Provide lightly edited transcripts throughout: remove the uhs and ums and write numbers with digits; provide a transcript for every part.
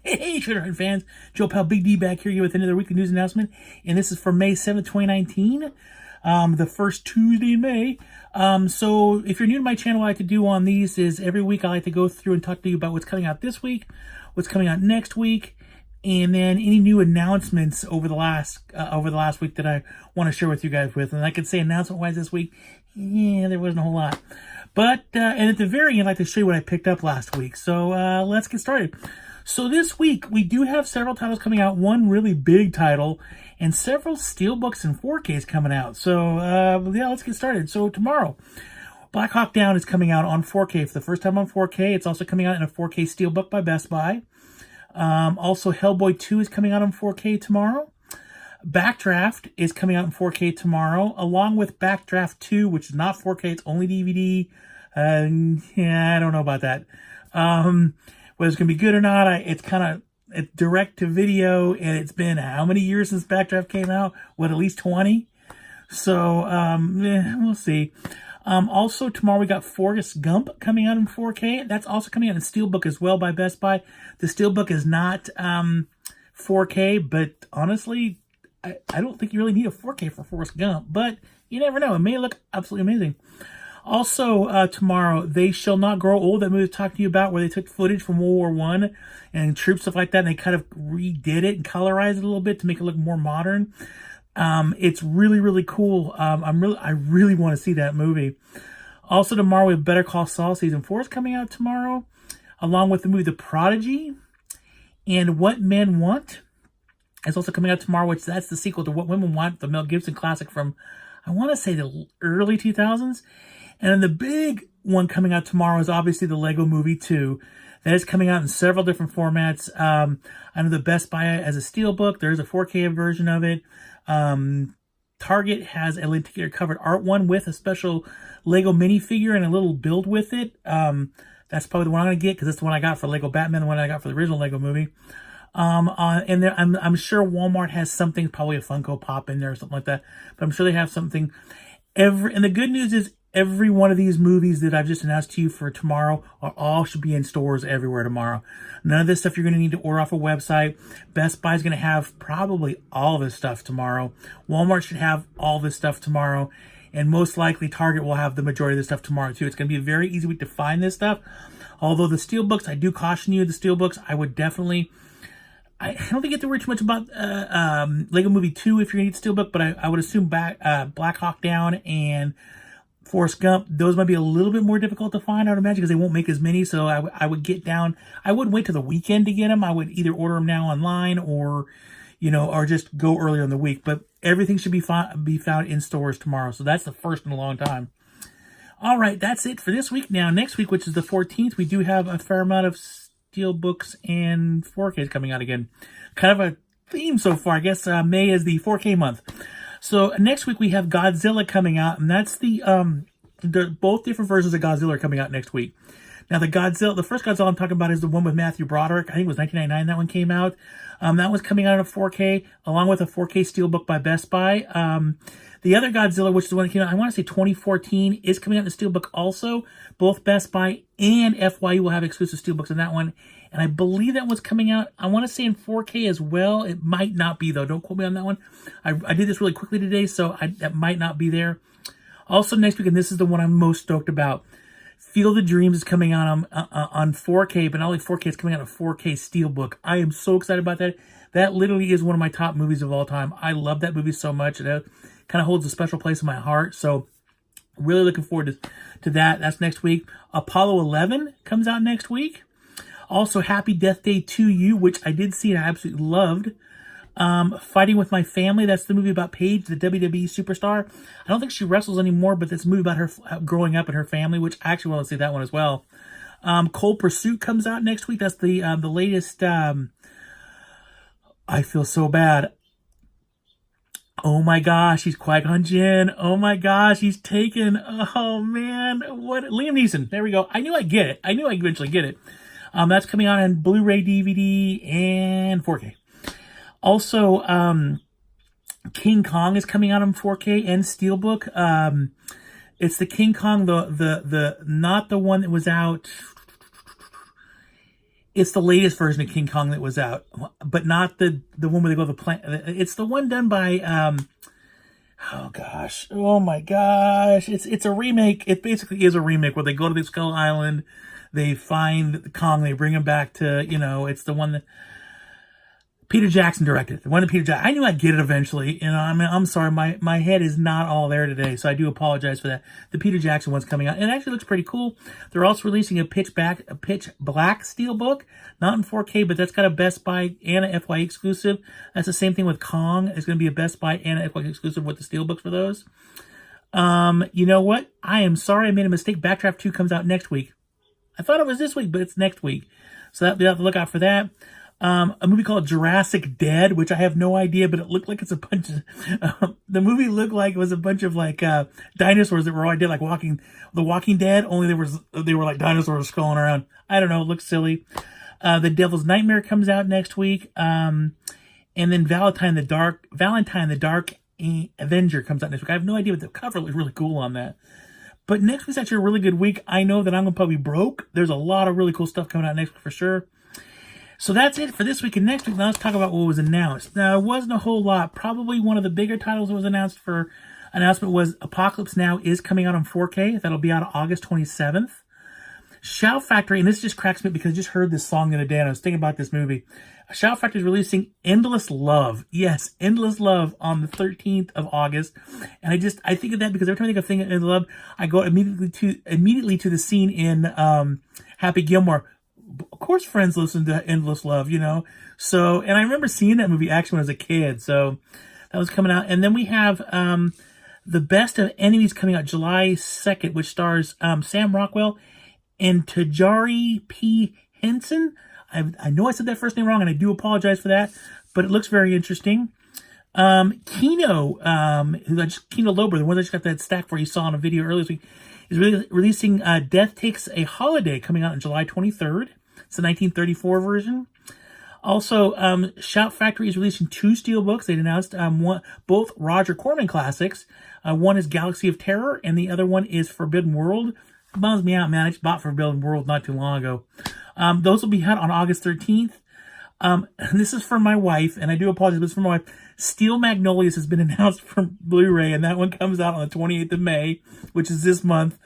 Hey, Shredderhead fans, Joe Pal Big D back here with another weekly news announcement, and this is for May 7th, 2019, the first Tuesday in May. So if you're new to my channel, what I like to do on these is every week I like to go through and talk to you about what's coming out this week, what's coming out next week, and then any new announcements over the last week that I want to share with you guys with. And I could say announcement-wise this week, yeah, there wasn't a whole lot. But, and at the very end, I'd like to show you what I picked up last week. So let's get started. So this week, we do have several titles coming out, one really big title, and several steelbooks and 4Ks coming out. So, yeah, let's get started. So tomorrow, Black Hawk Down is coming out on 4K for the first time on 4K. It's also coming out in a 4K steelbook by Best Buy. Also, Hellboy 2 is coming out on 4K tomorrow. Backdraft is coming out in 4K tomorrow, along with Backdraft 2, which is not 4K, it's only DVD. Yeah, I don't know about that. Whether it's going to be good or not, it's direct to video, and it's been how many years since Backdraft came out? What, at least 20? So, we'll see. Also, tomorrow we got Forrest Gump coming out in 4K. That's also coming out in Steelbook as well by Best Buy. The Steelbook is not 4K, but honestly, I don't think you really need a 4K for Forrest Gump, but you never know. It may look absolutely amazing. Also, tomorrow, They Shall Not Grow Old, that movie I talked to you about, where they took footage from World War I and troops, stuff like that, and they kind of redid it and colorized it a little bit to make it look more modern. It's really, really cool. I really want to see that movie. Also, tomorrow, we have Better Call Saul Season 4 is coming out tomorrow, along with the movie The Prodigy and What Men Want. It's also coming out tomorrow, which that's the sequel to What Women Want, the Mel Gibson classic from, I want to say, the early 2000s. And then the big one coming out tomorrow is obviously the Lego Movie 2. That is coming out in several different formats. I know the Best Buy as a steelbook. There is a 4K version of it. Target has a lenticular covered art one with a special Lego minifigure and a little build with it. That's probably the one I'm going to get because that's the one I got for Lego Batman, the one I got for the original Lego movie. And there, I'm sure Walmart has something, probably a Funko Pop in there or something like that. But I'm sure they have something. And the good news is, every one of these movies that I've just announced to you for tomorrow should be in stores everywhere tomorrow. None of this stuff you're going to need to order off a website. Best Buy is going to have probably all this stuff tomorrow. Walmart should have all this stuff tomorrow. And most likely Target will have the majority of this stuff tomorrow too. It's going to be a very easy week to find this stuff. Although the steelbooks, I do caution you, the steelbooks, I would definitely... I don't think you have to worry too much about Lego Movie 2 if you're going to need steelbook, but I would assume Black Hawk Down and Forrest Gump, those might be a little bit more difficult to find, I would imagine, because they won't make as many. So I would get down. I wouldn't wait till the weekend to get them. I would either order them now online or, or just go earlier in the week. But everything should be found in stores tomorrow. So that's the first in a long time. All right, that's it for this week. Now, next week, which is the 14th, we do have a fair amount of steelbooks and 4Ks coming out again. Kind of a theme so far. I guess May is the 4K month. So next week we have Godzilla coming out, and that's both different versions of Godzilla are coming out next week. Now the first Godzilla I'm talking about is the one with Matthew Broderick. I think it was 1999 that one came out. That was coming out in a 4K, along with a 4K steelbook by Best Buy. The other Godzilla, which is the one that came out, I want to say 2014, is coming out in the steelbook also. Both Best Buy and FYE will have exclusive steelbooks in that one. And I believe that one's coming out, I want to say in 4K as well. It might not be, though. Don't quote me on that one. I did this really quickly today, so that might not be there. Also next week, and this is the one I'm most stoked about, Field of Dreams is coming out on 4K, but not only 4K, it's coming out on a 4K steelbook. I am so excited about that. That literally is one of my top movies of all time. I love that movie so much. It kind of holds a special place in my heart, so really looking forward to that. That's next week. Apollo 11 comes out next week. Also, Happy Death Day to You, which I did see and I absolutely loved. Fighting with My Family, that's the movie about Paige, the WWE superstar. I don't think she wrestles anymore, but it's a movie about her growing up and her family, which I actually want to see that one as well. Cold Pursuit comes out next week. That's the latest. I feel so bad. Oh my gosh, he's Qui-Gon Jinn. Oh my gosh, he's taken. Oh man, what? Liam Neeson. There we go. I knew I'd get it. I knew I'd eventually get it. That's coming out on Blu-ray, DVD, and 4K. Also, King Kong is coming out on 4K and Steelbook. It's the King Kong, the not the one that was out. It's the latest version of King Kong that was out, but not the one where they go to the plant. It's the one done by oh gosh, oh my gosh, it's a remake. It basically is a remake where they go to the Skull Island, they find Kong, they bring him back to, it's the one that Peter Jackson directed. The one that Peter Jackson. I knew I'd get it eventually. I'm sorry, my head is not all there today, so I do apologize for that. The Peter Jackson one's coming out. It actually looks pretty cool. They're also releasing a pitch black steelbook, not in 4K, but that's got a Best Buy and a FYE exclusive. That's the same thing with Kong. It's going to be a Best Buy and a FYE exclusive with the steelbooks for those. You know what? I am sorry I made a mistake. Backdraft 2 comes out next week. I thought it was this week, but it's next week. So you'll have to look out for that. A movie called Jurassic Dead, which I have no idea, but it looked like it's a bunch of, the movie looked like it was a bunch of dinosaurs that were all I did, like The Walking Dead, only they were like dinosaurs scrolling around. I don't know, it looks silly. The Devil's Nightmare comes out next week. And then Valentine the Dark Avenger comes out next week. I have no idea, but the cover looks really cool on that. But next week's actually a really good week. I know that I'm going to probably be broke. There's a lot of really cool stuff coming out next week for sure. So that's it for this week and next week. Now let's talk about what was announced. Now, it wasn't a whole lot. Probably one of the bigger titles that was announcement was Apocalypse Now is coming out on 4K. That'll be out August 27th. Shout Factory, and this just cracks me because I just heard this song the other day and I was thinking about this movie. Shout Factory is releasing Endless Love. Yes, Endless Love on the 13th of August. And I think of that because every time I think of Endless Love, I go immediately to the scene in Happy Gilmore. Of course, friends listen to Endless Love, So, and I remember seeing that movie actually when I was a kid. So that was coming out. And then we have The Best of Enemies coming out July 2nd, which stars Sam Rockwell and Taraji P. Henson. I know I said that first name wrong, and I do apologize for that, but it looks very interesting. Kino Lorber, the one that just got that stack for you saw in a video earlier this week, is releasing Death Takes a Holiday, coming out on July 23rd. It's the 1934 version. Also, Shout Factory is releasing 2 steelbooks. They announced both Roger Corman classics. One is Galaxy of Terror, and the other one is Forbidden World. It bums me out, man. I just bought Forbidden World not too long ago. Those will be out on August 13th. And this is for my wife, and I do apologize, but it's for my wife. Steel Magnolias has been announced for Blu-ray, and that one comes out on the 28th of May, which is this month.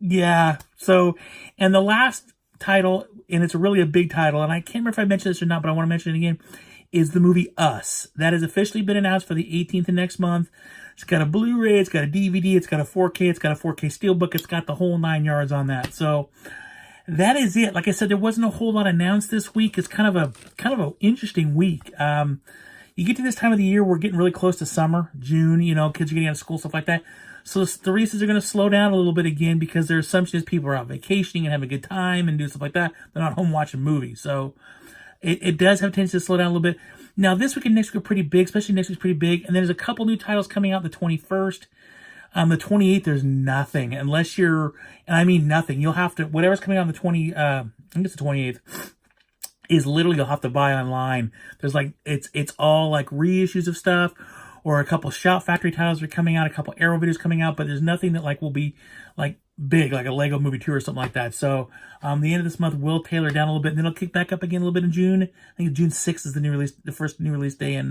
Yeah, so, and the last title, and it's really a big title, and I can't remember if I mentioned this or not, but I want to mention it again, is the movie Us. That has officially been announced for the 18th of next month. It's got a Blu-ray, it's got a DVD, it's got a 4K, it's got a 4K steelbook, it's got the whole 9 yards on that. So that is it. Like I said, there wasn't a whole lot announced this week. It's kind of an interesting week. You get to this time of the year, we're getting really close to summer, June, kids are getting out of school, stuff like that. So the releases are going to slow down a little bit again because their assumption is people are out vacationing and having a good time and doing stuff like that. They're not home watching movies. So it does have a tendency to slow down a little bit. Now, this week and next week are pretty big, especially next week's pretty big. And there's a couple new titles coming out the 21st. The 28th, there's nothing. Unless and I mean nothing. You'll have to, whatever's coming out on the I think it's the 28th, is literally you'll have to buy online. There's it's all like reissues of stuff, or a couple Shout Factory titles are coming out, a couple Arrow videos coming out, but there's nothing that will be big, like a Lego Movie 2 or something like that. So the end of this month will tailor down a little bit, and then it'll kick back up again a little bit in June. I think June 6th is the first new release day in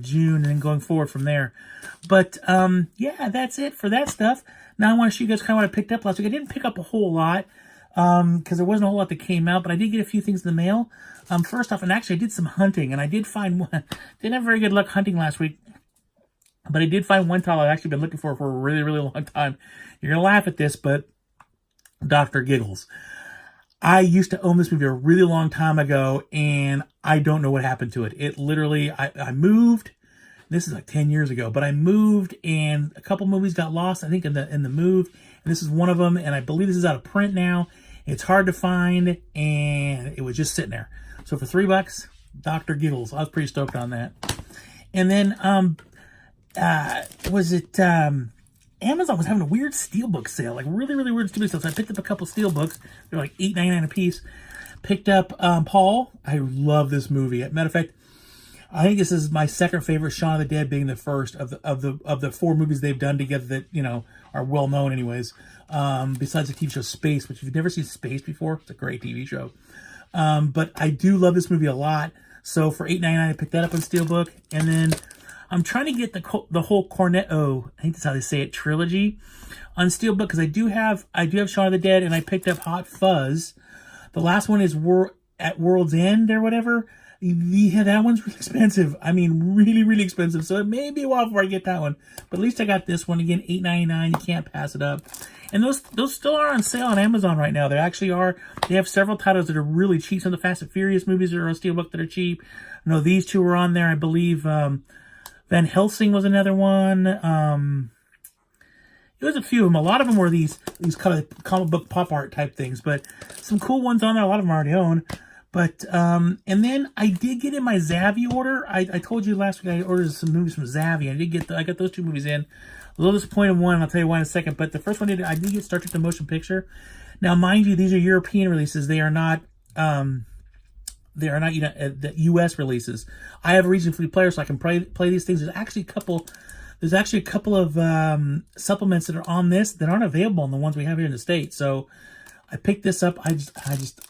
June, and then going forward from there. But yeah, that's it for that stuff. Now I want to show you guys kind of what I picked up last week. I didn't pick up a whole lot because there wasn't a whole lot that came out, but I did get a few things in the mail. First off, and actually I did some hunting, and I did find one. Didn't have very good luck hunting last week, but I did find one title I've actually been looking for a really, really long time. You're going to laugh at this, but Dr. Giggles. I used to own this movie a really long time ago, and I don't know what happened to it. It literally, I moved. This is like 10 years ago, but I moved, and a couple movies got lost, I think, in the move. And this is one of them, and I believe this is out of print now. It's hard to find, and it was just sitting there. So for $3, Dr. Giggles. I was pretty stoked on that. And then, Amazon was having a weird steelbook sale, like really, really weird steelbook sale. So I picked up a couple steelbooks. They're like $8.99 a piece. Picked up Paul. I love this movie. Matter of fact, I think this is my second favorite. Shaun of the Dead being the first of the 4 movies they've done together that are well known anyways. Besides the TV show Space, which if you've never seen Space before, it's a great TV show. But I do love this movie a lot. So for $8.99, I picked that up on Steelbook. And then I'm trying to get the whole Cornetto, I think that's how they say it, trilogy on Steelbook, because I do have Shaun of the Dead, and I picked up Hot Fuzz. The last one is at World's End or whatever. Yeah, that one's really expensive. I mean, really, really expensive. So it may be a while before I get that one. But at least I got this one. Again, $8.99. You can't pass it up. And those still are on sale on Amazon right now. They actually are. They have several titles that are really cheap. Some of the Fast and Furious movies are on Steelbook that are cheap. I know these two were on there. I believe Van Helsing was another one. There was a few of them. A lot of them were these kind of comic book pop art type things. But some cool ones on there. A lot of them I already own. But, and then I did get in my Zavvi order. I told you last week I ordered some movies from Zavvi. I got those two movies in. A little disappointed in one, and I'll tell you why in a second. But the first one I did get Star Trek: The Motion Picture. Now, mind you, these are European releases. They are not the U.S. releases. I have a region free player, so I can play these things. There's actually a couple of supplements that are on this that aren't available on the ones we have here in the States. So I picked this up. I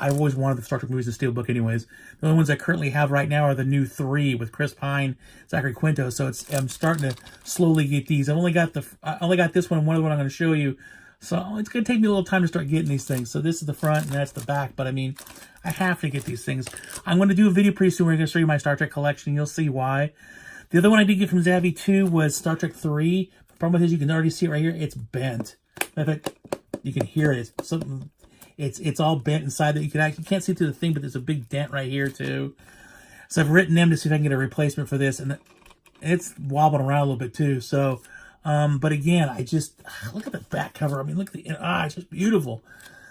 always wanted the Star Trek movies in Steelbook anyways. The only ones I currently have right now are the new 3 with Chris Pine, Zachary Quinto. So I'm starting to slowly get these. I only got this one and one of the one I'm going to show you. So it's going to take me a little time to start getting these things. So this is the front and that's the back. But I mean, I have to get these things. I'm going to do a video pretty soon where I'm going to show you my Star Trek collection. You'll see why. The other one I did get from Zavvi too was Star Trek 3. The problem with it is you can already see it right here. It's bent. In fact, you can hear it. It's all bent inside that you can't see through the thing, but there's a big dent right here too. So I've written them to see if I can get a replacement for this, and it's wobbling around a little bit too. So, but again, I just look at the back cover. I mean, look at it's just beautiful.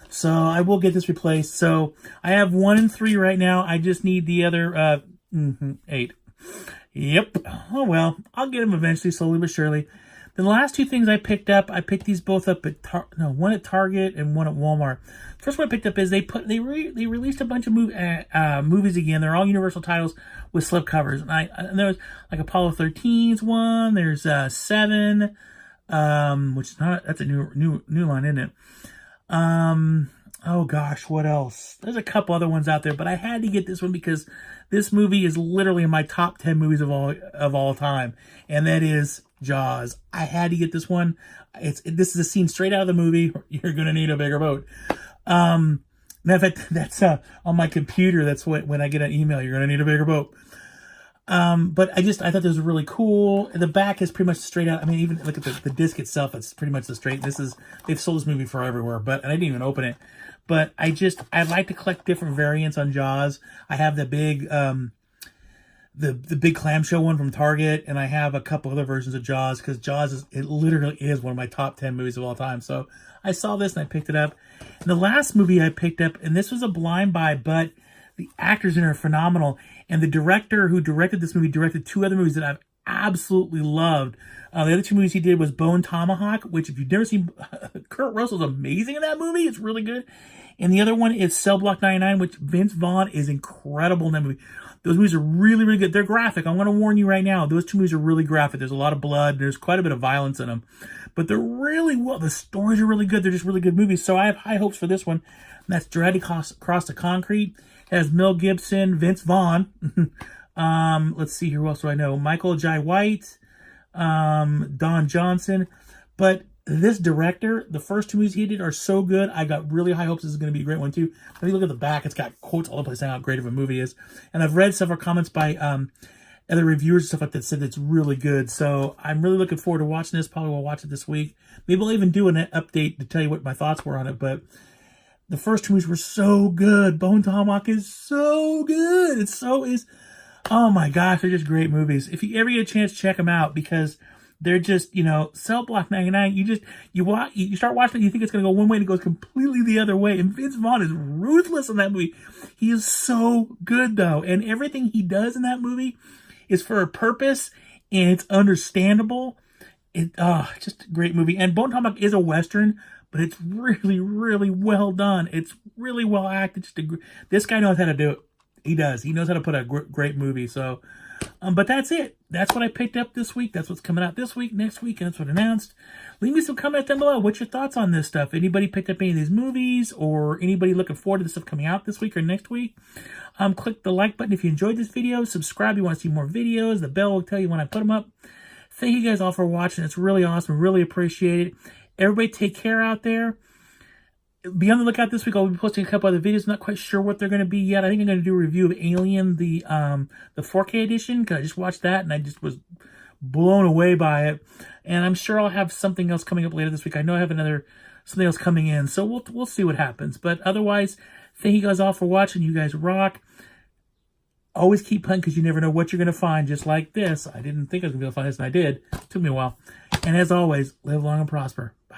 So I will get this replaced. So I have 1 and 3 right now. I just need the other 8. Yep. Oh well, I'll get them eventually, slowly but surely. The last 2 things I picked up, I picked these both up at one at Target and one at Walmart. First one I picked up is they released a bunch of movies again. They're all Universal titles with slipcovers. And there was like Apollo 13's one. There's 7, which is that's a new line, isn't it? Oh gosh, what else? There's a couple other ones out there, but I had to get this one because this movie is literally in my top 10 movies of all time, and that is Jaws. I had to get this one. This is a scene straight out of the movie. You're gonna need a bigger boat. Matter of fact, that's on my computer. That's when I get an email, you're gonna need a bigger boat. But I thought this was really cool. The back is pretty much straight out. I mean, even look at the disc itself. It's pretty much the straight. They've sold this movie for everywhere, but I didn't even open it. But I like to collect different variants on Jaws. I have the big, the big clamshell one from Target, and I have a couple other versions of Jaws because Jaws literally is one of my top 10 movies of all time. So I saw this and I picked it up. And the last movie I picked up, and this was a blind buy, but the actors in it are phenomenal. And the director who directed this movie directed 2 other movies that I've absolutely loved. The other 2 movies he did was Bone Tomahawk, which if you've never seen, Kurt Russell's amazing in that movie. It's really good. And the other one is Cell Block 99, which Vince Vaughn is incredible in that movie. Those movies are really, really good. They're graphic. I'm going to warn you right now. Those 2 movies are really graphic. There's a lot of blood. There's quite a bit of violence in them. But they're really well. The stories are really good. They're just really good movies. So I have high hopes for this one. And that's Dragged Across the Concrete. It has Mel Gibson, Vince Vaughn. Let's see here. Who else do I know? Michael Jai White, Don Johnson. But this director, the first 2 movies he did are so good. I got really high hopes this is going to be a great one too. Let me look at the back. It's got quotes all the place saying how great of a movie it is. And I've read several comments by other reviewers and stuff like that said it's really good. So I'm really looking forward to watching this. Probably will watch it this week. Maybe I'll even do an update to tell you what my thoughts were on it. But the first 2 movies were so good. Bone Tomahawk is so good. Oh my gosh, they're just great movies. If you ever get a chance, check them out because they're just, Cell Block 99. You start watching it, you think it's going to go one way and it goes completely the other way. And Vince Vaughn is ruthless in that movie. He is so good though. And everything he does in that movie is for a purpose and it's understandable. Just a great movie. And Bone Tomahawk is a Western, but it's really, really well done. It's really well acted. This guy knows how to do it. He does. He knows how to put a great movie. So But that's it. That's what I picked up this week. That's what's coming out this week, next week, and that's what announced. Leave me some comments down below. What's your thoughts on this stuff? Anybody picked up any of these movies, or anybody looking forward to the stuff coming out this week or next week? Click the like button if you enjoyed this video. Subscribe if you want to see more videos. The bell will tell you when I put them up. Thank you guys all for watching. It's really awesome. Really appreciate it. Everybody take care out there. Be on the lookout this week. I'll be posting a couple other videos. Not quite sure what they're going to be yet. I think I'm going to do a review of Alien, the 4K edition, because I just watched that and I just was blown away by it. And I'm sure I'll have something else coming up later this week. I know I have something else coming in, so we'll see what happens. But otherwise, thank you guys all for watching. You guys rock. Always keep hunting, because you never know what you're going to find. Just like this. I didn't think I was going to be able to find this, and I did. It took me a while. And as always, live long and prosper. Bye.